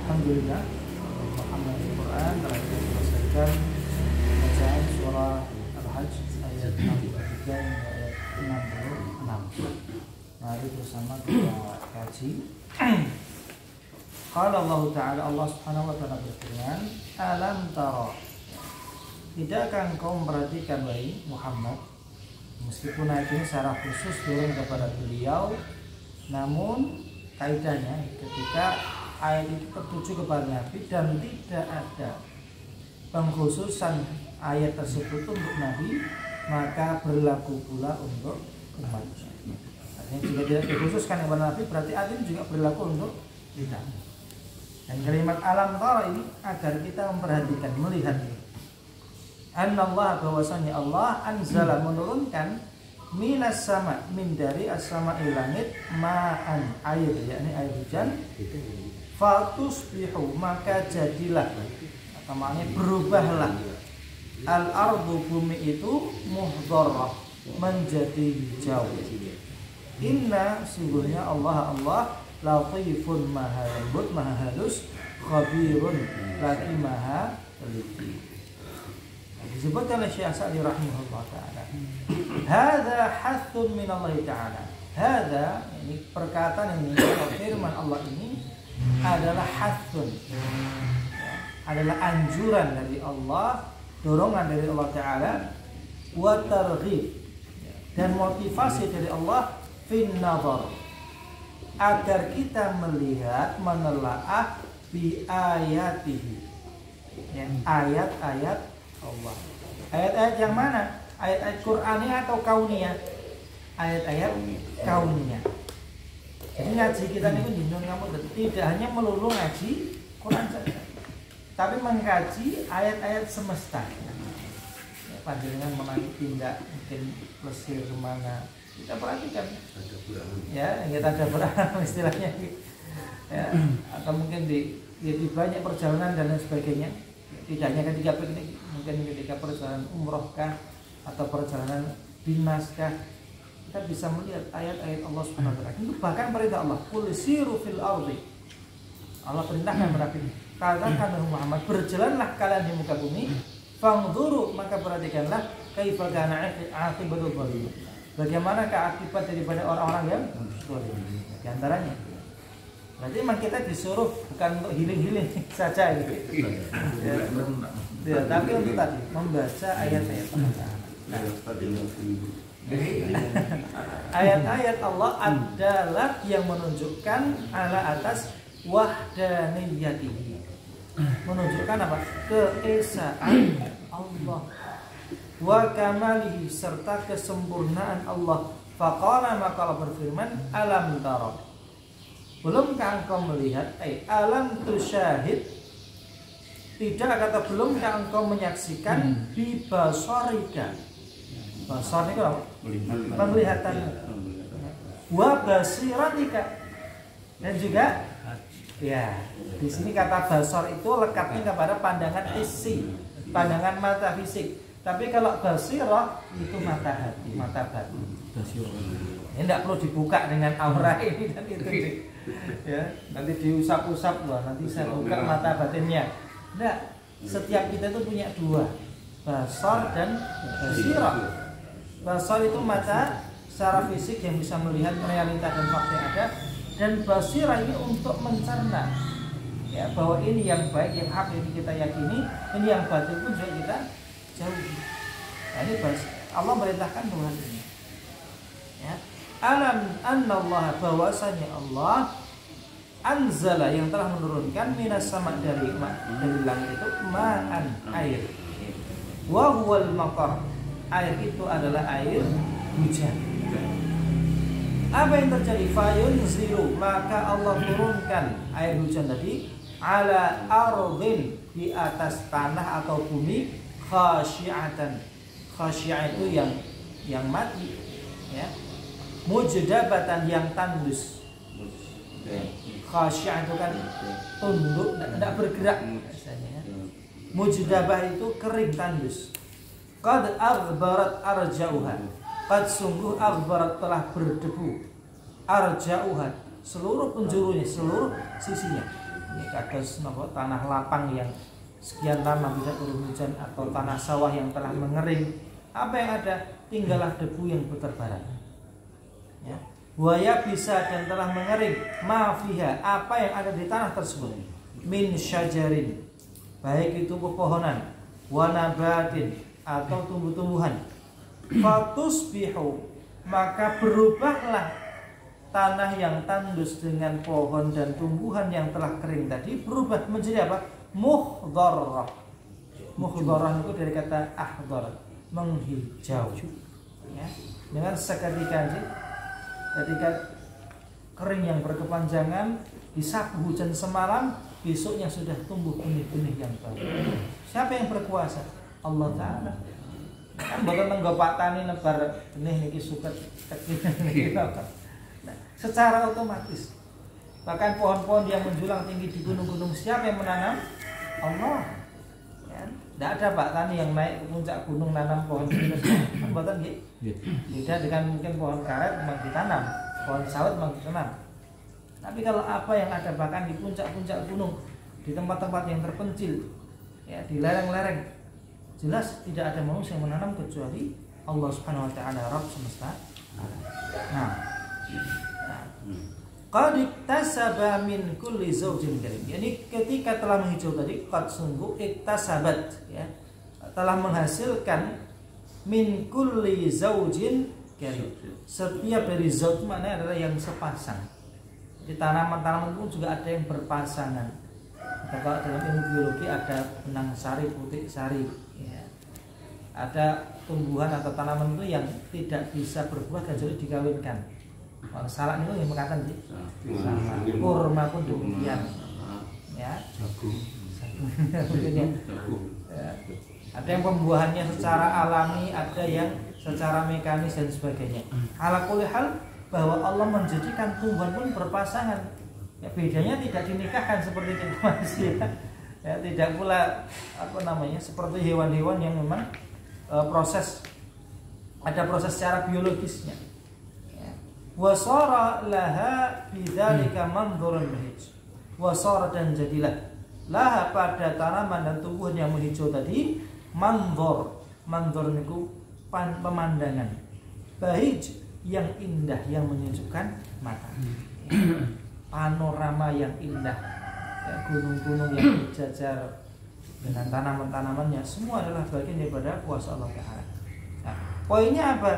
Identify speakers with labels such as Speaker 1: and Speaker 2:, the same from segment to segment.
Speaker 1: Alhamdulillah, Muhammad Al-Quran telah kita selesaikan bacaan surah Al-Hajj ayat 63 hingga ayat 66. Mari bersama kita kaji. Qala Allah Ta'ala, Allah Subhanahu wa Ta'ala berfirman, alam tara, tidakkah engkau memperhatikan wahai Muhammad, meskipun ayat ini secara khusus turun kepada beliau, namun kaidahnya ketika ayat itu tertuju kepada Nabi dan tidak ada pengkhususan ayat tersebut untuk Nabi, maka berlaku pula untuk umatnya. Artinya jika tidak dikhususkan kepada Nabi, berarti ayat ini juga berlaku untuk kita. Dan kalimat alam tara ini agar kita memperhatikan, melihat Annallah, bahwasanya Allah anzala, menurunkan minas sama, min dari as-sama'i langit, ma'an, air, yakni air hujan, fatusbihu, maka jadilah, atau maknanya berubahlah, al-ardu, bumi itu, muhdharrah, menjadi hijau. Inna, sungguhnya Allah latifun, maha lembut, maha halus, khabirun, lagi maha teliti. Disebutkan oleh Syekh Sa'di rahimahullah ta'ala, hadza hathun min Allah ta'ala. Hadza, ini perkataan ini, firman Allah ini adalah hathun, adalah anjuran dari Allah, dorongan dari Allah ta'ala, wa targhib, dan motivasi dari Allah, fin nazar, agar kita melihat, menelaah bi ayatihi, ya, ayat-ayat Allah. Ayat-ayat yang mana? Ayat-ayat Qur'aniyah atau kauniyah? Ayat-ayat kauniyah. Jadi ngaji kita ini jinjung kamu tidak hanya melulu ngaji Quran saja, tapi mengkaji ayat-ayat semesta. Ya, panjenengan menangi tindak mungkin Mesir kemana, kita perhatikan. Ya, kita ada berapa istilahnya. Ya, atau mungkin di banyak perjalanan dan lain sebagainya. Tidak hanya ketika piknik, mungkin ketika perjalanan umroh kah, atau perjalanan dinas kah, kita bisa melihat ayat-ayat Allah Subhanahu wa Ta'ala. Itu bahkan perintah Allah, qul siru fil ardi. Allah perintahkan kepada Nabi, katakan Muhammad, berjalanlah kalian di muka bumi, fangduru, maka perhatikanlah, kaifa kana aqibatul zalimin, bagaimana akibat daripada orang-orang yang zalim. Di antaranya berarti memang kita disuruh bukan untuk healing saja gitu. Ya, tapi untuk tadi membaca ayat-ayat Allah. Nah, ayat-ayat Allah adalah yang menunjukkan ala atas wahdaniyatihi, menunjukkan apa? Keesaan Allah, wa kamalihi, serta kesempurnaan Allah. Faqala, maka Allah berfirman, alam tara, belumkah engkau melihat? Alam tusyahid, tidak, kata belumkah engkau menyaksikan? Bibasarika, basar itu apa? Penglihatan. Wa basiratika, dan juga ya, di sini kata basar itu lekatnya kepada pandangan isi, pandangan mata fisik. Tapi kalau basirah itu mata hati, mata batin. Ini tidak perlu dibuka dengan aura ini dan itu. Ya, nanti diusap-usap, wah nanti saya buka mata batinnya. Tidak, setiap kita itu punya dua, basar dan basirah. Basar itu mata secara fisik yang bisa melihat realita dan fakta yang ada, dan basirah ini untuk mencerna, ya, bahwa ini yang baik, yang hak ini kita yakini, ini yang batil pun juga kita jauhi. Nah, ini Allah merintahkan Tuhan ini. Ya. Alam annallaha, bahwasanya Allah anzala, yang telah menurunkan, minas sama, dari langit itu, ma'an, air, wa huwal maqar, air itu adalah air hujan. Apa yang terjadi? Fayunzilu, maka Allah turunkan air hujan tadi, ala ardin, di atas tanah atau bumi, khasyi'atan, khasyi'ah itu yang mati, ya, mujdabatan, yang tandus. Khasyi'ah itu kan tunduk, tidak bergerak biasanya. Mujdabah itu kering, tandus. Qad aghbarat arja'uha, qad sungguh aghbarat, telah berdebu, arja'uha, seluruh penjurunya, seluruh sisinya. Ini kados napa tanah lapang yang sekian lama tidak turun hujan atau tanah sawah yang telah mengering. Apa yang ada? Tinggallah debu yang berterbaran. Ya. Waya bisa dan telah mengering mafiha apa yang ada di tanah tersebut min syajarin, baik itu pepohonan, wanabatin atau tumbuh-tumbuhan. Fatusbihu, maka berubahlah tanah yang tandus dengan pohon dan tumbuhan yang telah kering tadi berubah menjadi apa? Muhdharrah. Muhdharrah itu dari kata ahdhar, menghijau. Ya. Dengan seketika ketika kering yang berkepanjangan disapu hujan semalam, besoknya sudah tumbuh benih-benih yang baru. Siapa yang berkuasa? Allah Ta'ala. Kan mboten nenggo Pak Tani nebar benih niki suket niki. Nah, secara otomatis. Bahkan pohon-pohon yang menjulang tinggi di gunung-gunung, siapa yang menanam? Allah. Ya. Tidak ada Pak Tani yang naik ke puncak gunung nanam pohon pinus. Kan mboten nggih. Beda dengan mungkin pohon karet memang ditanam, pohon sawit memang ditanam. Tapi kalau apa yang ada bahkan di puncak-puncak gunung, di tempat-tempat yang terpencil, ya di lereng-lereng, jelas tidak ada manusia yang menanam kecuali Allah Subhanahu wa taala, Rabb semesta. Nah, qad iktasaba min kulli zaujin karim. Yani ketika telah menghijau tadi, qad sungguh iktasabat, ya, telah menghasilkan min kulli zaujin karim. Setiap dari zauj maknanya adalah yang sepasang. Di tanaman-tanaman pun juga ada yang berpasangan. Kalau dalam ilmu biologi ada benang sari, putik sari, ya. Ada tumbuhan atau tanaman itu yang tidak bisa berbuah kecuali dikawinkan. Kalau salak itu yang mengatakan sih, sama kurma pun demikian, ya. Ya. Ada yang pembuahannya secara alami, ada yang secara mekanis dan sebagainya. Ala kulli hal, bahwa Allah menjadikan tumbuhan pun berpasangan. Ya, bedanya tidak dinikahkan seperti kita manusia. Ya, tidak pula seperti hewan-hewan yang memang ada proses secara biologisnya. Ya. Wasara laha bidzalika mandzurun bahij. Wasara, dan jadilah laha pada tanaman dan tumbuhan yang menghijau tadi mandzur. Mandzur niku pemandangan. Bahij, yang indah, yang menyejukkan mata. Ya. Panorama yang indah, ya, gunung-gunung yang berjajar dengan tanaman-tanamannya, semua adalah bagian daripada kuasa Allah Ta'ala. Nah, poinnya apa?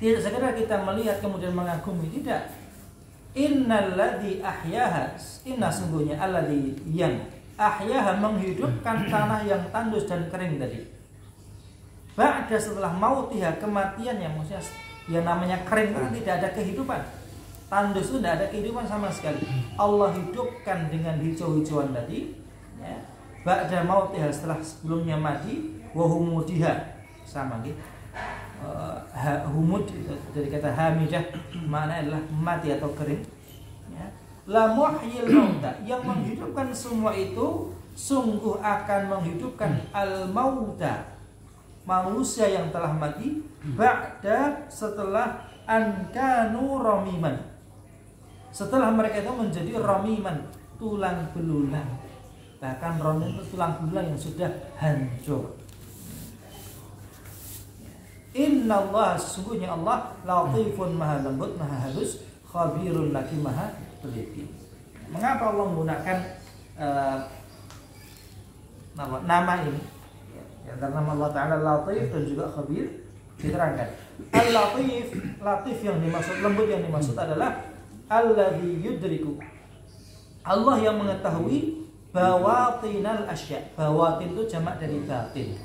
Speaker 1: Tidak sekedar kita melihat kemudian mengagumi, tidak. Innalladzi ahyaha, inna sungguhnya alladzi yang ahyaha, menghidupkan tanah yang tandus dan kering tadi. Ba'da, setelah mautiha, kematiannya, maksudnya yang namanya kering kan tidak ada kehidupan. Tandus itu tidak ada kehidupan sama sekali. Allah hidupkan dengan hijau-hijauan tadi, ya. Ba'da mautiha, setelah sebelumnya mati, wa humudiha, sama gitu. Humud dari kata hamidah, maknanya adalah mati atau kering, ya. La muhyil mauta, yang menghidupkan semua itu sungguh akan menghidupkan al mauta, manusia yang telah mati, ba'da, setelah ankanu ramiman, setelah mereka itu menjadi ramiman, tulang belulang. Bahkan ramiman itu tulang belulang yang sudah hancur. Innallaha, sesungguhnya Allah latifun, maha lembut, maha halus, khabirun, lagi maha teliti. Mengapa Allah menggunakan nama ini? Antara nama Allah Ta'ala Latif dan juga Khabir diterangkan. Al-Latif, Latif yang dimaksud, lembut yang dimaksud adalah alladzi yudriku, Allah yang mengetahui bawatinal asya. Bawatin itu jamak dari batin.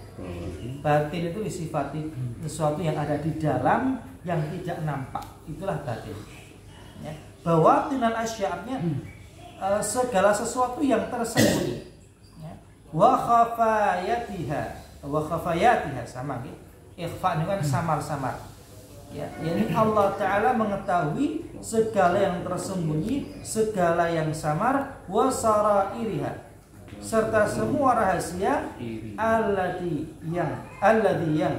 Speaker 1: Batin itu disifati sesuatu yang ada di dalam yang tidak nampak, itulah batin, ya. Bawatinal asya artinya segala sesuatu yang tersembunyi, ya. Wa khafayatiha, sama gitu. Ikhfa itu kan samar-samar, ya. Yani Allah Ta'ala mengetahui segala yang tersembunyi, segala yang samar, wa sarairiha, serta semua rahasia, alladzi yang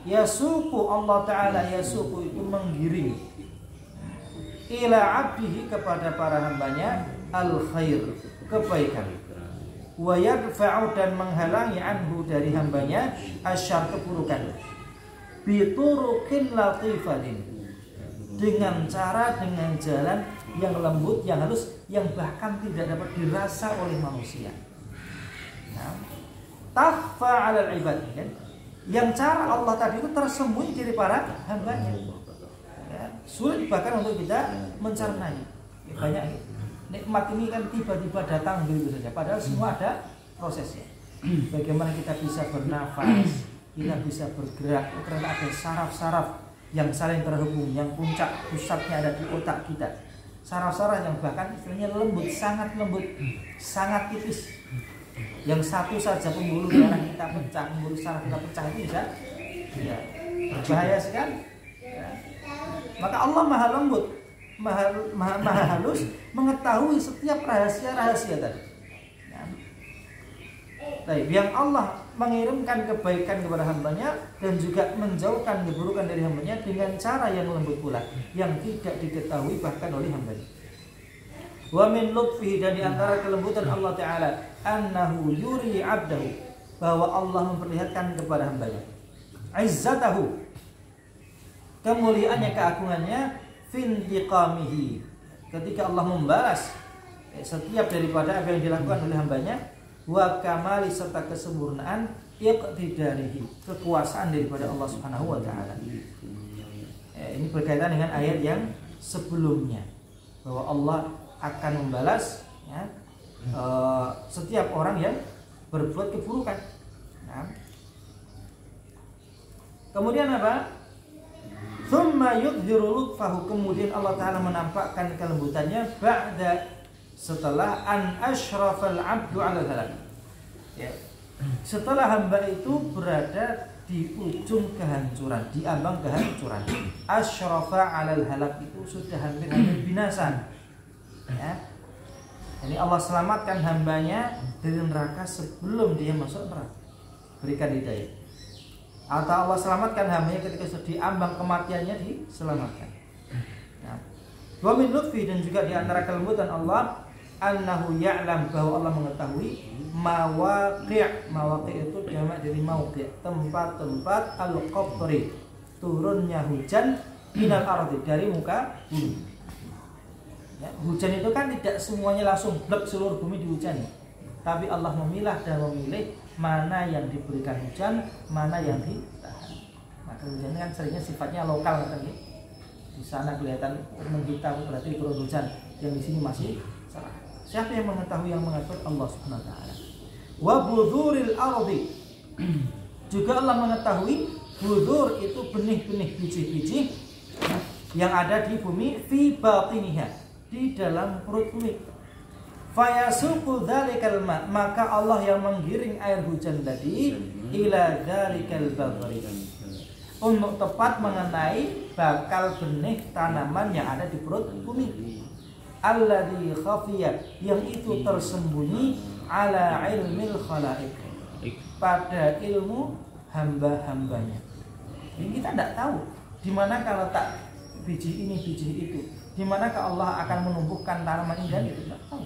Speaker 1: yasuku, Allah Ta'ala yasuku itu menggiring, ila abdihi, kepada para hambanya, al-khair, kebaikan. Wa yadfa'u dan menghalangi anhu dari hambanya asyar, keburukan. Bi turuqin latifatin, dengan cara, dengan jalan yang lembut, yang halus, yang bahkan tidak dapat dirasa oleh manusia. Nah, takhfa 'alal ibad, kan? Yang cara Allah tadi itu tersembunyi dari para hambanya. Ya, sulit bahkan untuk kita mencernanya. Ya, banyak nikmat ini kan tiba-tiba datang begitu saja. Padahal semua ada prosesnya. Bagaimana kita bisa bernafas, kita bisa bergerak, ternyata ada saraf-saraf yang saling terhubung, yang pusatnya ada di otak kita. Saraf-saraf yang bahkan istilahnya lembut, sangat tipis. Yang satu saja pembuluh darah kita pecah, pembuluh saraf kita pecah itu bisa ya, berbahaya sekali. Ya. Maka Allah maha lembut, maha halus, mengetahui setiap rahasia-rahasia tadi. Ya. Baik, yang Allah mengirimkan kebaikan kepada hambanya dan juga menjauhkan keburukan dari hambanya dengan cara yang lembut pula, yang tidak diketahui bahkan oleh hambanya. Wa min lutfihi, dan diantara kelembutan Allah Ta'ala, annahu yuri abdahu, bahwa Allah memperlihatkan kepada hambanya izzatahu, kemuliaannya, keagungannya, fintiqamihi, ketika Allah membalas setiap daripada apa yang dilakukan oleh hambanya, wa kamali, serta kesempurnaan iqtidarihi, kekuasaan daripada Allah Subhanahu wa Ta'ala. Ini berkaitan dengan ayat yang sebelumnya, bahwa Allah akan membalas ya, setiap orang yang berbuat keburukan. Nah, kemudian apa? Tsumma yudhiru lutfahu, kemudian Allah Ta'ala menampakkan kelembutannya ba'da, setelah an asyrafal abdu 'ala halak. Ya. Setelah hamba itu berada di ujung kehancuran, di ambang kehancuran. Asyrafa 'alal halak, itu sudah hampir binasa. Ya. Ini Allah selamatkan hambanya dari neraka sebelum dia masuk neraka. Berikan hidayah. Atau Allah selamatkan hambanya ketika sudah diambang kematiannya, diselamatkan. Nah, wa min lutfi, dan juga di antara kelembutan Allah, annahu ya'lam, bahwa Allah mengetahui mawaqi' itu jamak dari mauqi', tempat-tempat al-qatri, turunnya hujan minal ardi, dari muka bumi. Ya, hujan itu kan tidak semuanya langsung blek seluruh bumi dihujani, tapi Allah memilah dan memilih mana yang diberikan hujan, mana yang ditahan. Maka hujan kan seringnya sifatnya lokal kan, ya? Di sana kelihatan menghitam berarti turun hujan, yang di sini masih cerah. Siapa yang mengetahui, yang mengatur? Allah Subhanahu wa Ta'ala. Wa budhuril ardi, juga Allah mengetahui budhur itu benih-benih, biji-biji yang ada di bumi, fi batiniha, di dalam perut bumi. Fayasuqu dzalikal ma, maka Allah yang menggiring air hujan tadi ila dzalikal badri, untuk tepat mengenai bakal benih tanaman yang ada di perut bumi. Alladzi khafiya, yang itu tersembunyi, ala ilmil khalaiq, pada ilmu hamba-hambanya. Ini kita tidak tahu di mana kalau tak biji ini, biji itu, di manakah Allah akan menumbuhkan tanaman ini, dan itu tidak tahu.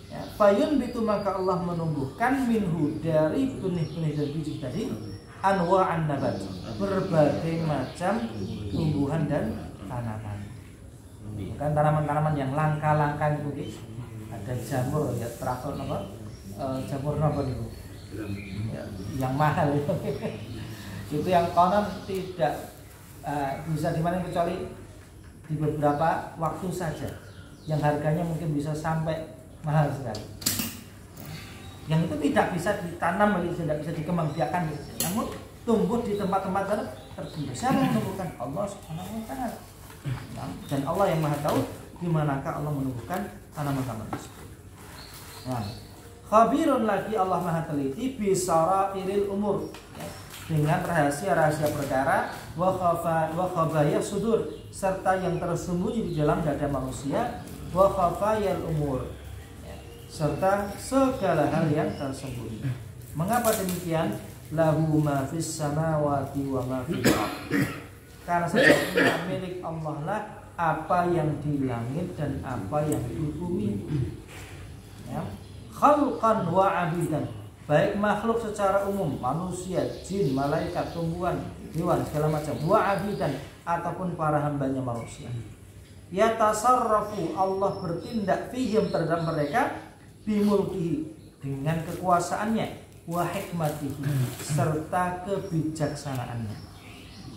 Speaker 1: Ya, fayun bitu, maka Allah menumbuhkan minhu, dari benih-benih dan biji tadi, anwa'an nabat, berbagai macam tumbuhan dan tanaman. Bukan tanaman-tanaman yang langka-langka itu, ada jamur, ya travel apa? Jamur apa itu? Ya, yang mahal itu. Itu yang konon tidak bisa dimanen kecuali di beberapa waktu saja, yang harganya mungkin bisa sampai mahal sekali. Yang itu tidak bisa ditanam, tidak bisa dikembangbiakan, namun tumbuh di tempat-tempat tertentu. Siapa yang menumbuhkan? Allah Subhanahu wa Ta'ala. Dan Allah yang Maha tahu di manakah Allah menumbuhkan tanaman-tanaman tersebut. Nah, khabirun lagi, Allah Maha teliti bisarairil umur, ya, dengan rahasia-rahasia perkara, wa khabaya sudur, serta yang tersembunyi di dalam dada manusia, wa khafayal umur, ya, serta segala hal yang tersembunyi. Mengapa demikian? Lahu ma fis samawati wa ma fil ardh, karena sesungguhnya milik Allah lah apa yang di langit dan apa yang di bumi. Ya. Khalqan wa abidan, baik makhluk secara umum, manusia, jin, malaikat, tumbuhan, hewan segala macam, wa abidan ataupun para hambanya manusia. Ya tasarrafu, Allah bertindak fihim terhadap mereka bimulkihi, dengan kekuasaannya, wa hikmatihi, serta kebijaksanaannya,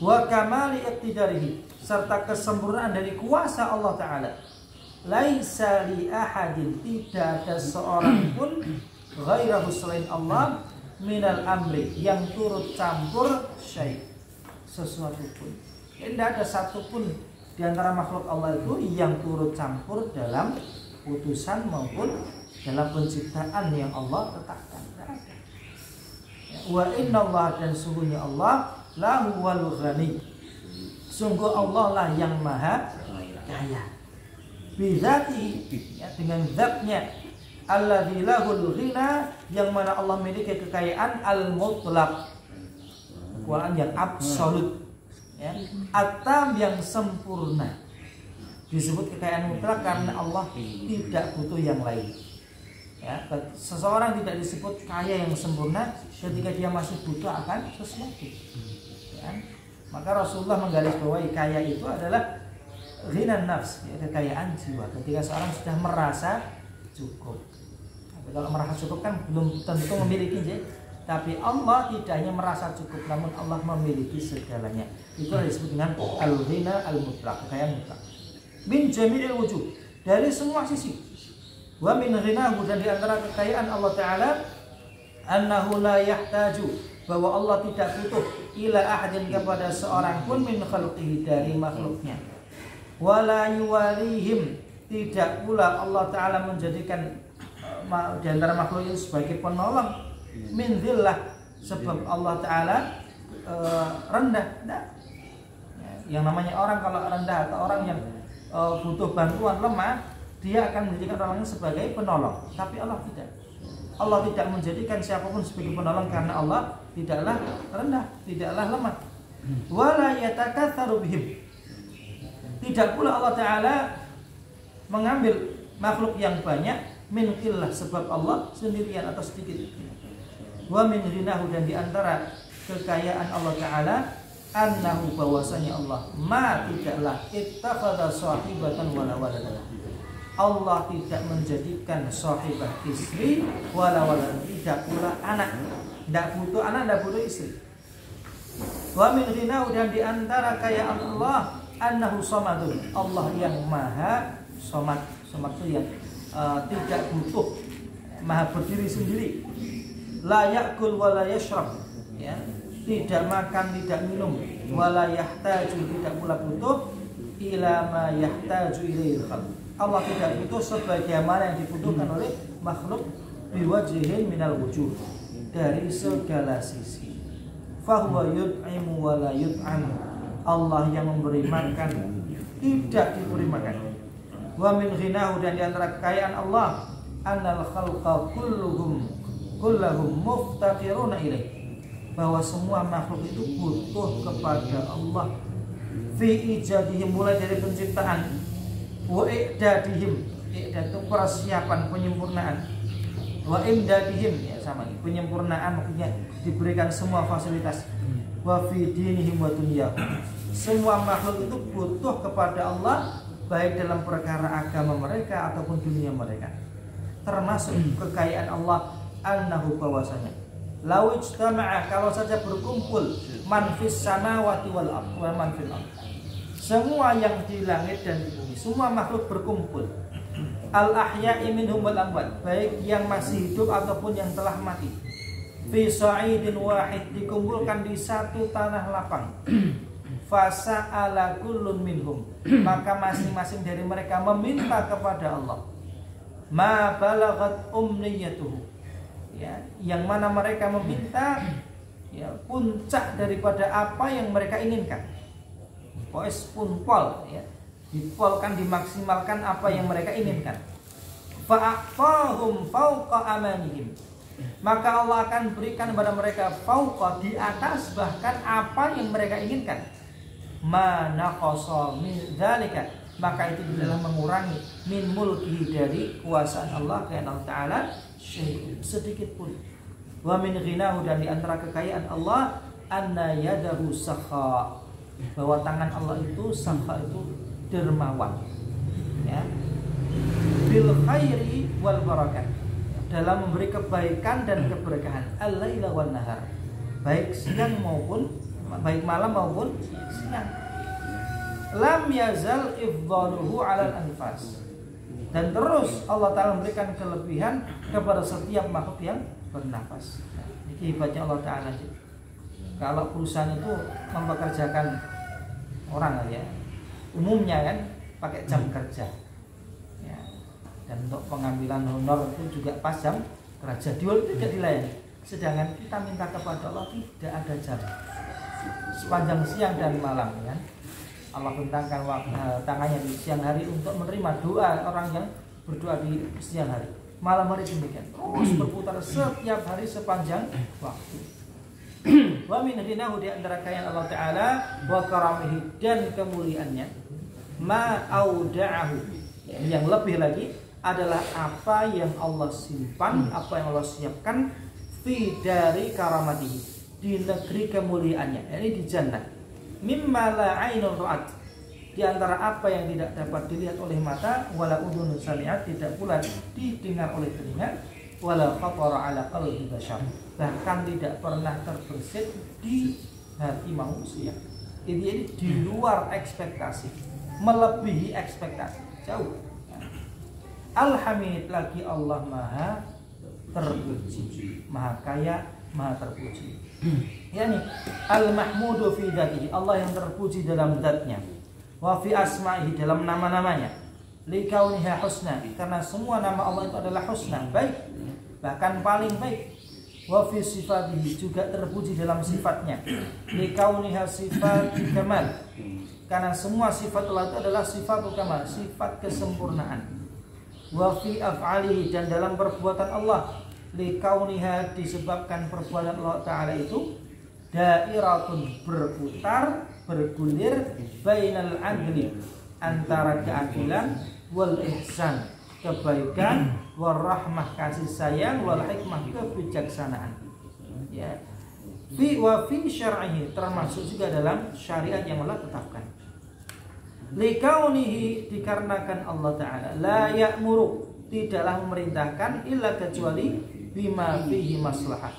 Speaker 1: wa kamali iqtidarihi, serta kesempurnaan dari kuasa Allah Ta'ala. Laisa li ahadin, tidak ada seorang pun ghairahu selain Allah, minal amri, yang turut campur syai', sesuatu pun. Tidak ada satupun di antara makhluk Allah itu yang turut campur dalam putusan maupun dalam penciptaan yang Allah tetapkan. Wa inna Allah, dan sungguhnya Allah lahu wal ghani, sungguh Allah lah yang maha kaya. Bizatihi, ya, dengan zatnya, alladzi lahul ghina, yang mana Allah memiliki kekayaan al-mutlaq, kekuasaan yang absolut, ya, atam, yang sempurna. Disebut kekayaan mutlak karena Allah tidak butuh yang lain. Ya, seseorang tidak disebut kaya yang sempurna ketika dia masih butuh akan sesuatu. Ya. Maka Rasulullah menggarisbawahi kaya itu adalah ghinan nafs, ya, kekayaan jiwa. Ketika seorang sudah merasa cukup. Tapi kalau merasa cukup kan belum tentu memiliki, ya. Tapi Allah tidak hanya merasa cukup, namun Allah memiliki segalanya. Itu disebut dengan al-ghina al-mutlaq, kekayaan mutlak. Min jami'il wujuh, dari semua sisi. Wa min ghinahu, dan di antara kekayaan Allah Ta'ala, annahu la yahtaju, bahwa Allah tidak butuh ila ahadin, kepada seorang pun min khalqihi, dari makhluknya. Wala yuwalihim, tidak pula Allah Ta'ala menjadikan di antara makhluk itu sebagai penolong, min dhillah, sebab Allah Ta'ala rendah. Nah, yang namanya orang kalau rendah atau orang yang butuh bantuan, lemah, dia akan menjadikan orang lain sebagai penolong. Tapi Allah tidak. Allah tidak menjadikan siapapun sebagai penolong, karena Allah tidaklah rendah, tidaklah lemah. Wala yatakatsaru bihim, tidak pula Allah Ta'ala mengambil makhluk yang banyak, min qillah, sebab Allah sendirian atau sedikit. Wa min ghinahu, dan di antara kekayaan Allah Ta'ala, annahu, bahwasanya Allah ma tidaklah ittakhadha sahibatan wala waladan, Allah tidak menjadikan sahibah istri wala waladan, tidak pula anak, tidak butuh anak, tidak butuh istri. Wa min ghinahu, dan di antara kekayaan Allah, annahu samadun, Allah yang maha somad. Somad itu yang tidak butuh, maha berdiri sendiri. La yakul wa la yashrab, ya, tidak makan, tidak minum. Wa la yahtaju, tidak pula butuh ila ma yahtaju ilaihi khalq, Allah tidak butuh sebagaimana yang dibutuhkan oleh makhluk, biwajhin minal wujuh, dari segala sisi. Fahuwa yut'imu wa la yut'am, Allah yang memberi makan, tidak diberi makan. Wa min ghinahu, dan di antara kekayaan Allah, annal khalqa kulluhum muftaqiruna ilaih, bahwa semua makhluk itu butuh kepada Allah. Fi ijadihim, mulai dari penciptaan, wa i'dadihim, i'dad itu persiapan, penyempurnaan, wa imdadihim, ya sama, penyempurnaan maksudnya diberikan semua fasilitas. Wa fi dinihim wa dunyahum, semua makhluk itu butuh kepada Allah, baik dalam perkara agama mereka ataupun dunia mereka. Termasuk kekayaan Allah, annahu, bahwasanya law ijtama'a, kalau saja berkumpul, man fis samawati wal ardh wa man fil ardh, semua yang di langit dan di bumi, semua makhluk berkumpul, al ahya'i minhum wal amwat, baik yang masih hidup ataupun yang telah mati, fi sa'idin wahid, dikumpulkan di satu tanah lapang. Fasa'ala kullun minhum, maka masing-masing dari mereka meminta kepada Allah, ma balaghat umniyatuhu, ya, yang mana mereka meminta, ya, puncak daripada apa yang mereka inginkan. Pokoknya punpol, ya, dipolkan, dimaksimalkan apa yang mereka inginkan. Fa'aqahum fauqa amanihim, maka Allah akan berikan kepada mereka fauqa, di atas bahkan apa yang mereka inginkan. Ma naqasa min dzalika, maka itu tidaklah mengurangi min mulkihi dari kuasaan Allah Taala sedikit pun. Wa min ghinahu, dan di antara kekayaan Allah anna yadahu sakha, bahwa tangan Allah itu sakha itu dermawan, ya, bil khairi wal barakah, dalam memberi kebaikan dan keberkahan, al-laila wan nahar, baik siang maupun baik malam maupun siang. Lam yazal ifdaluhu 'alal anfas, dan terus Allah Ta'ala memberikan kelebihan kepada setiap makhluk yang bernafas. Ini hebatnya Allah Ta'ala. Kalau perusahaan itu mempekerjakan orang ya, umumnya kan pakai jam kerja ya, dan untuk pengambilan honor itu juga pas jam kerja, itu tidak dilayani. Sedangkan kita minta kepada Allah tidak ada jam, sepanjang siang dan malam kan. Allah bentangkan tangannya di siang hari untuk menerima doa orang yang berdoa di siang hari. Malam hari demikian, terus berputar setiap hari sepanjang waktu. Wa min ghinahu, di antara kekayaan Allah Ta'ala, wa karamihi, dan kemuliaannya, ma auda'ahu, yang lebih lagi adalah apa yang Allah simpan, apa yang Allah siapkan fi dari karamatihi, di negeri kemuliaannya, yakni di jannah. Mimma la ainun ra'at, di antara apa yang tidak dapat dilihat oleh mata, wala udhunun sami'at, tidak pula didengar oleh telinga, wala khatara ala qalbi bashar, bahkan tidak pernah terbersit di hati manusia. Ini di luar ekspektasi, melebihi ekspektasi, jauh. Alhamid, lagi Allah maha terpuji, maha kaya, maha terpuji. Yani al-mahmudu fi dzatihi, Allah yang terpuji dalam zatnya, wa fi asma'ihi, dalam nama-namanya, li kauniha husna, karena semua nama Allah itu adalah husna, baik, bahkan paling baik. Wa fi sifatihi, juga terpuji dalam sifatnya, li kauniha sifat kamal, karena semua sifat Allah itu adalah sifat kamal, sifat kesempurnaan. Wa fi af'alihi, dan dalam perbuatan Allah, likauniha, disebabkan perbuatan Allah Ta'ala itu dairatun, berputar, bergulir, bainal adli, antara keadilan, wal ihsan, kebaikan, wal rahmah, kasih sayang, wal hikmah, kebijaksanaan, ya. Wa fi syar'ihi, termasuk juga dalam syariat yang Allah tetapkan. Likaunihi, dikarenakan Allah Ta'ala la ya'muru, tidaklah memerintahkan illa kecuali bima fihi maslahat,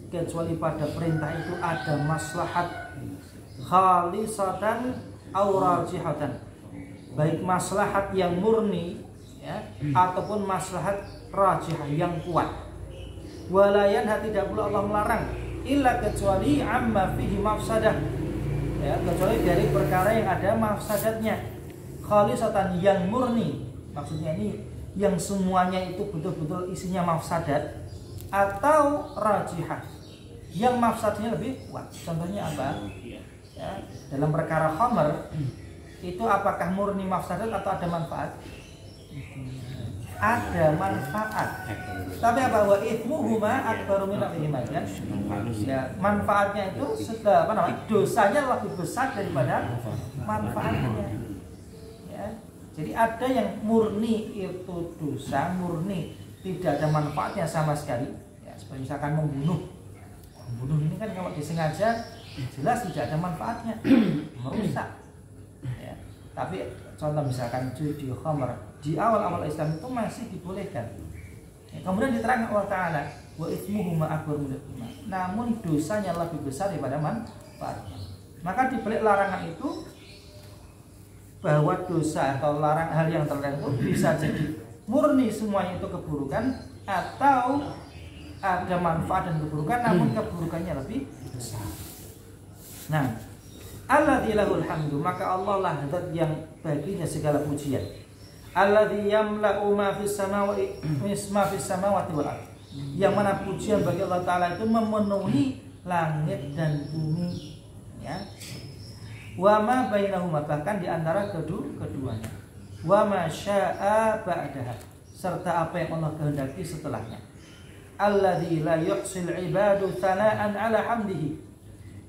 Speaker 1: kecuali pada perintah itu ada maslahat, khalisatan aw rajihatan, baik maslahat yang murni ya, ataupun maslahat rajihah yang kuat. Walayan, tidak pula Allah melarang illa kecuali amma fihi mafsadah, ya, kecuali dari perkara yang ada mafsadatnya, khalisatan, yang murni, maksudnya ini yang semuanya itu betul-betul isinya mafsadat, atau rajihah, yang mafsadnya lebih kuat. Contohnya apa? Ya, dalam perkara khamr itu apakah murni mafsadat atau ada manfaat? Ada manfaat. Tapi apa? Wa ithmuhuma akbaru min naf'ihima, kan? Ya, manfaatnya itu sudah dosanya lebih besar daripada manfaatnya. Ya. Jadi ada yang murni itu dosa, murni tidak ada manfaatnya sama sekali, ya, seperti misalkan membunuh ini kan kalau disengaja jelas tidak ada manfaatnya, merusak ya. Tapi contoh misalkan judi, khamr, di awal-awal Islam itu masih dibolehkan ya, kemudian diterangkan Allah Ta'ala wa itsmuhuma akbar min naf'ihima, namun dosanya lebih besar daripada manfaatnya. Maka di balik larangan itu, bahwa dosa atau larang hal yang tertentu bisa jadi murni semuanya itu keburukan, atau ada manfaat dan keburukan namun keburukannya lebih besar. Nah, alladzi lahul hamdu, maka Allah lah zat yang baginya segala pujian. Alladzi yamla'u ma fis samawati wal ardh, yang mana pujian bagi Allah Ta'ala itu memenuhi langit dan bumi ya. Wa ma bainahuma, bahkan di antara keduanya. Wa ma syaa ba'daha, serta apa yang Allah kehendaki setelahnya. Alladzi la yuhsil ibadu thana'an ala hamdihi,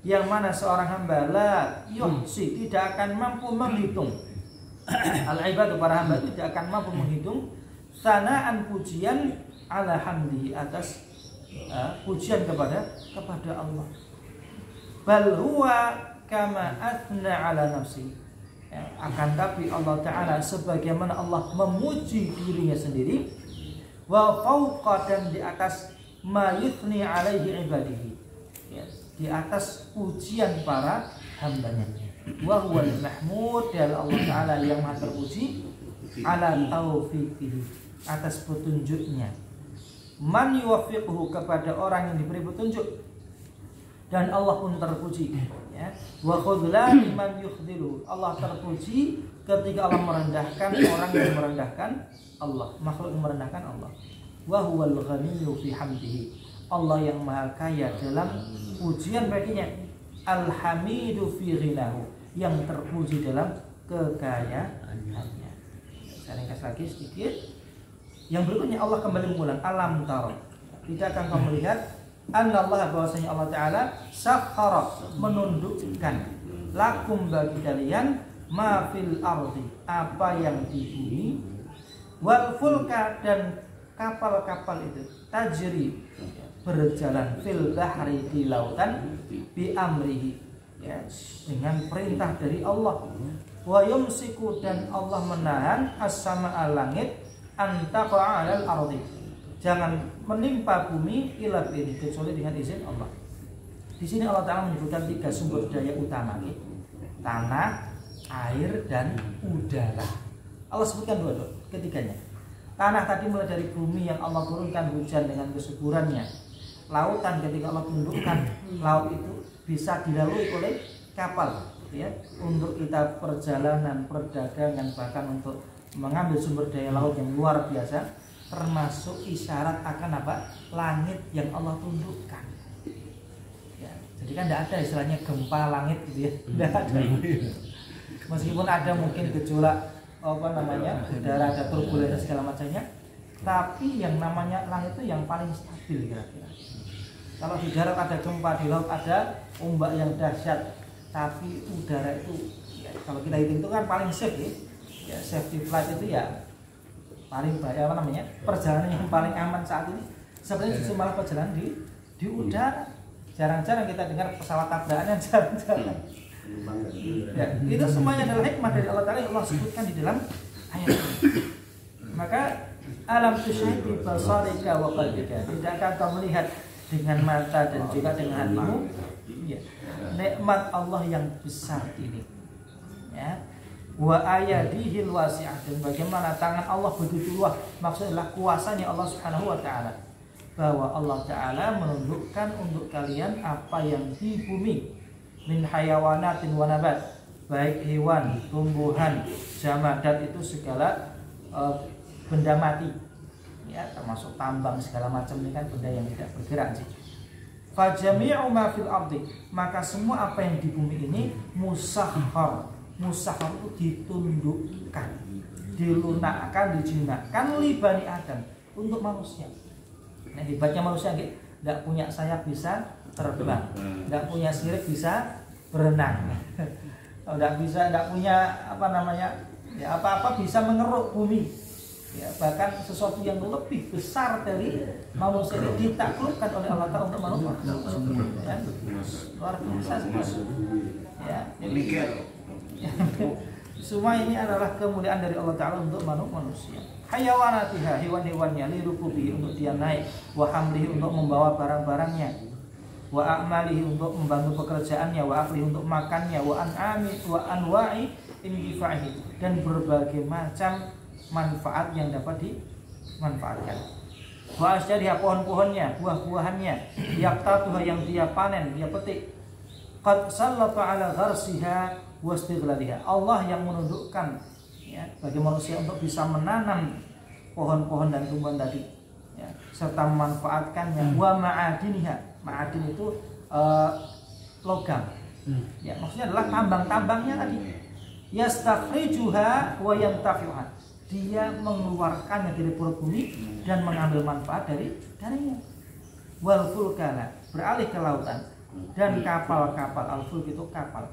Speaker 1: yang mana seorang hamba la yuhsi, tidak akan mampu menghitung Al-ibadu para hamba itu tidak akan mampu menghitung sanaan pujian ala hamdihi atas pujian kepada Allah. Bal huwa kama athna ala nafsi. Ya, akan tapi Allah Ta'ala sebagaimana Allah memuji dirinya sendiri, wa fawqa dan di atas ma yuthni alaihi ibadihi, ya, di atas pujian para hambanya. Wa huwal mahmud, dan Allah Ta'ala yang maha terpuji ala taufiqihi, atas petunjuknya. Man yuwaffiquhu, kepada orang yang diberi petunjuk, dan Allah pun terpuji, ya. Wa khudlani man yukhdilu, Allah terpuji ketika Allah merendahkan orang yang merendahkan Allah, makhluk yang merendahkan Allah. Wa huwal ghaniyyu fi hamdihi, Allah yang maha kaya dalam pujian baginya. Al-hamidu fi ghinahu, yang terpuji dalam kekayaannya. Saya ringkas lagi sedikit. Yang berikutnya Allah kembali mengulang, alam taro, tidakkah kau melihat Allah, bahwasanya Allah Ta'ala sakhara, menundukkan, lakum bagi kalian, ma fil ardi, apa yang di bumi, wal fulka, dan kapal-kapal itu, tajri, berjalan, fil bahri, di lautan, bi amrihi, ya, dengan perintah dari Allah. Wa yumsiku, dan Allah menahan as-sama'a, langit, antaqa 'alal ardi, jangan menimpa bumi ila ini, kecuali dengan izin Allah. Di sini Allah Ta'ala menyebutkan 3 sumber daya utama, tanah, air, dan udara. Allah sebutkan 2 ketiganya. Tanah tadi mulai dari bumi yang Allah turunkan hujan dengan kesuburannya. Lautan ketika Allah tundukkan laut itu bisa dilalui oleh kapal, ya, untuk kita perjalanan, perdagangan, bahkan untuk mengambil sumber daya laut yang luar biasa, termasuk isyarat akan apa? Langit yang Allah tundukkan. Ya, jadi kan tidak ada istilahnya gempa langit gitu ya, tidak ada. Meskipun ada mungkin gejolak udara, ada turbulensi segala macamnya, tapi yang namanya langit itu yang paling stabil kira-kira. Kalau di darat ada gempa, di laut ada ombak yang dahsyat, tapi udara itu, ya, kalau kita hitung itu kan paling safe, ya, safety flight itu ya paling baik, perjalanan yang paling aman saat ini sebenarnya justru malah perjalanan di udara. Jarang-jarang kita dengar pesawat tabrakan, jarang-jarang. Ya, itu semuanya adalah hikmah dari Allah Ta'ala yang Allah sebutkan di dalam ayat ini. Maka alam tusyahid bi basarika wa qalbika, tidakkah kau melihat dengan mata dan juga dengan hatimu, ya, nikmat Allah yang besar ini, ya. Wa ayadihil wasi'ah, dan bagaimana tangan Allah begitu luas, maksudnya adalah kuasanya Allah Subhanahu wa Ta'ala, bahwa Allah Ta'ala menundukkan untuk kalian apa yang di bumi, min hayawanatin wa nabat, baik hewan, tumbuhan, jamadat, itu segala benda mati, ya, termasuk tambang segala macam, ini kan benda yang tidak bergerak sih. Fajami'u ma fil ardi, maka semua apa yang di bumi ini musakhkhar, musakhkhar itu ditundukkan, dilunakkan, dijinakkan li Bani Adam, untuk manusia. Nah, hebatnya manusia, tidak punya sayap bisa terbang, tidak punya sirip bisa berenang, tidak punya ya, apa-apa bisa mengeruk bumi, ya, bahkan sesuatu yang lebih besar dari manusia ini ditaklukkan oleh Allah Ta'ala untuk manusia, ya, luar biasa ya. Semua ini adalah kemuliaan dari Allah Ta'ala untuk manusia. Hayawanatiha, hewan-hewannya, lirukubi, untuk dia naik, wa hamlihi, untuk membawa barang-barangnya, wa a'malihi, untuk membantu pekerjaannya, wa aklihi, untuk makannya, wa an'ami wa anwa'i intifa'ihi, dan berbagai macam manfaat yang dapat dimanfaatkan. Wa asyariha, pohon-pohonnya, buah-buahannya, yaktatuha, yang dia panen, dia petik. Qad sallata ala gharsiha wastighlaliha, Allah yang menundukkan, ya, bagi manusia untuk bisa menanam pohon-pohon dan tumbuhan tadi, ya, serta memanfaatkannya. Wa ma'adiniha, ma'adin itu logam, ya, maksudnya adalah tambang-tambangnya tadi. Yastakhrijuha wa yantafi'uha, dia mengeluarkannya dari perut bumi dan mengambil manfaat darinya. Wal fulkana, beralih ke lautan, dan kapal-kapal, al-fulk itu kapal.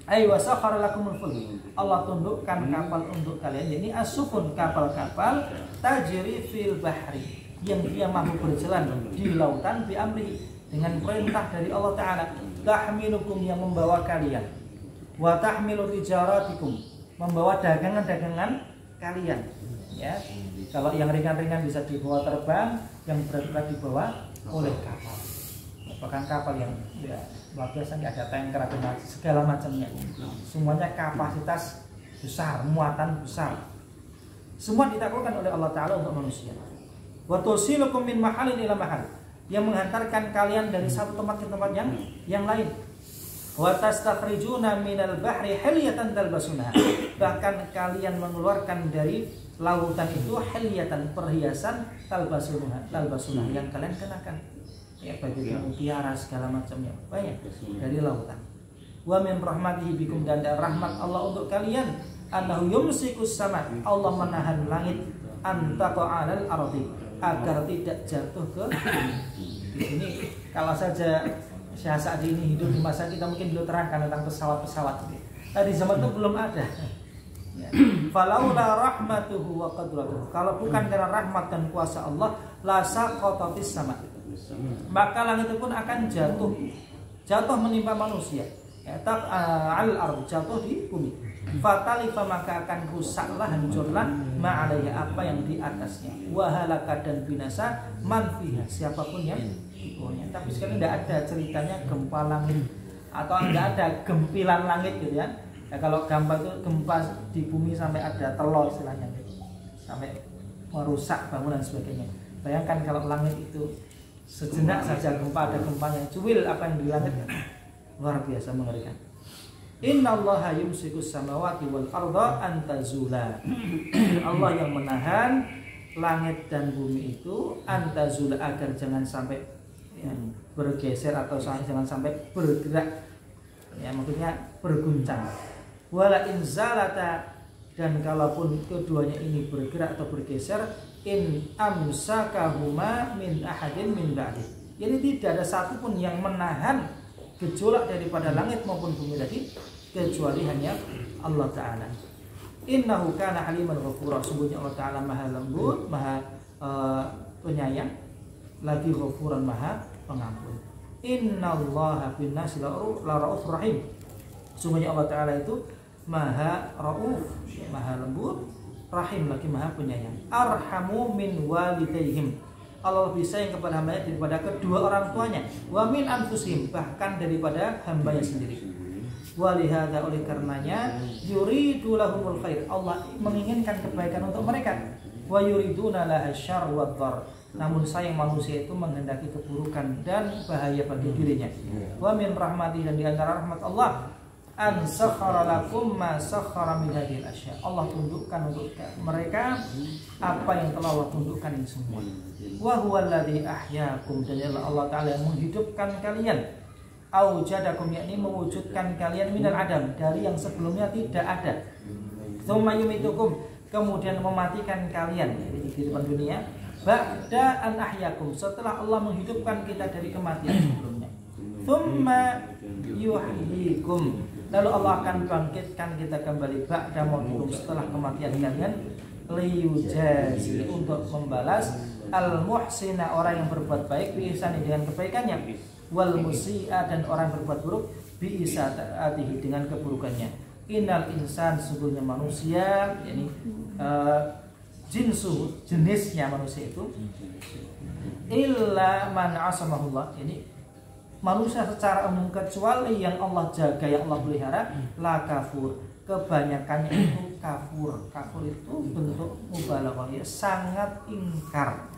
Speaker 1: Ay wa sakhara lakumul fulk. Allah tundukkan kapal untuk kalian. Jadi as-sufun kapal-kapal tajri fil bahri yang dia mampu berjalan di lautan bi amri dengan perintah dari Allah Taala. Tahmilukum yang membawa kalian. Wa tahmilu tijaratikum membawa dagangan-dagangan kalian. Ya. Kalau yang ringan-ringan bisa dibawa terbang, yang berat-berat dibawa oleh kapal. Bahkan kapal yang ya, luar biasa, nggak ada tanker, ada segala macamnya. Semuanya kapasitas besar, muatan besar. Semua ditaklukkan oleh Allah Ta'ala untuk manusia. Wa tusilukum min mahalin ila mahal, yang menghantarkan kalian dari satu tempat ke tempat yang lain. Wa tastakhrijuna minal bahri hilyatan talbasunaha, bahkan kalian mengeluarkan dari lautan itu hilyatan, perhiasan talbasunaha yang kalian kenakan. Ya, bagi mutiara segala macamnya banyak dari lautan. Wa min rahmatihi bikum, dan rahmat Allah untuk kalian, annahu yumsikus sama, Allah menahan langit antaqa'alal ardi, agar tidak jatuh ke bumi. Di sini kalau saja Syekh Sa'di ini hidup di masa kita, mungkin beliau terangkan tentang pesawat-pesawat. Tadi zaman itu belum ada. Ya. Falaula rahmatuhu wa qadratuhu, kalau bukan karena rahmat dan kuasa Allah, la saqatatis sama, maka langit itu pun akan jatuh menimpa manusia. Ya, al-ard, jatuh di bumi. Fatalifa, maka akan rusaklah, hancurlah ma'alaiha, apa yang di atasnya. Wahalaka, dan binasa man fiha, siapapun yang dikurnya. Tapi sekarang tidak ada ceritanya gempa langit atau tidak ada gempilan langit gitu ya. Ya, kalau gempa itu gempa di bumi sampai ada telur istilahnya, sampai merusak bangunan sebagainya. Bayangkan kalau langit itu sejenak saja gempa, ada gempa yang cuil apa yang di langit, luar biasa mengerikan. Innallaha yumsikus samawati wal arda an tazula. Allah yang menahan langit dan bumi itu an tazula, agar jangan sampai ya, bergeser atau jangan sampai bergerak. Ya, maksudnya berguncang. Wala in zalata, dan kalaupun keduanya ini bergerak atau bergeser, in amsakahuma min ahadin min ba'di, jadi tidak ada satupun yang menahan gejolak daripada langit maupun bumi tadi kecuali hanya Allah Ta'ala. Innahu kana haliman ghafura, sungguhnya Allah Ta'ala maha lembut, maha penyayang, lagi ghafuran, maha pengampun. Innallaha bin nasi la raufur rahim, sungguhnya Allah Ta'ala itu maha rauf, maha lembut, rahim, lagi maha penyayang. Arhamu min walidayhim, Allah lebih sayang kepada hambanya daripada kedua orang tuanya. Wa min anfusihim, bahkan daripada hambanya sendiri. Walihada, oleh karenanya, yuridu lahumul khair, Allah menginginkan kebaikan untuk mereka. Wa yuriduna laha syarr wa dhar, namun sayang manusia itu menghendaki keburukan dan bahaya bagi dirinya. Wa min rahmati, dan di antara rahmat Allah, an sakhara lakum ma sakhara min hadhil asya, Allah tundukkan untuk mereka apa yang telah Allah tundukkan ini semua. Wa huwa alladzi ahyaakum, dan Allah Ta'ala yang menghidupkan kalian. Aujadakum, yakni mewujudkan kalian minal adam, dari yang sebelumnya tidak ada. Tsumma yumitukum, kemudian mematikan kalian di kehidupan dunia. Ba'da an ahyaakum, setelah Allah menghidupkan kita dari kematian sebelumnya. Tsumma yuhyikum, lalu Allah akan bangkitkan kita kembali ba'da mautikum, setelah kematian kalian. Liyujazi, untuk membalas al-muhsina, orang yang berbuat baik, biihsani, dengan kebaikannya, wal musi'a, dan orang berbuat buruk, biisa'atihi, dengan keburukannya. Innal insan, sesungguhnya manusia, yakni jenisnya manusia itu, illa man asamahullah, ini manusia secara umum kecuali yang Allah jaga, yang Allah pelihara, la kafur, kebanyakannya itu kafur. Kafur itu bentuk mubalaghah, ya, sangat ingkar.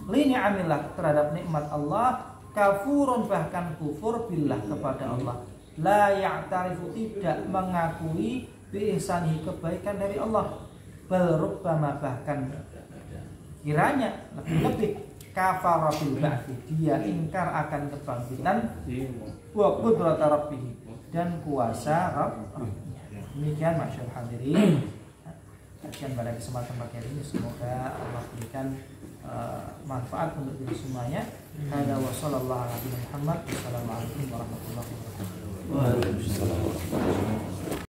Speaker 1: Lini amillah, terhadap nikmat Allah, kafurun, bahkan kufur billah, kepada Allah. La ya'tarifu, tidak mengakui biihsanihi, kebaikan dari Allah. Bal rubbama, bahkan kiranya lebih kafara bil ba'thi, dia ingkar akan kebangkitan, wa qudrata rabbih, dan kuasa Rabb. Demikian masyaallah hadirin, kajian pada kesempatan pagi hari ini, semoga Allah berikan manfaat untuk kita semuanya. Hada wa sallallahu alaihi wa sallam. Wassalamualaikum warahmatullahi wabarakatuh. Waalaikumsalam.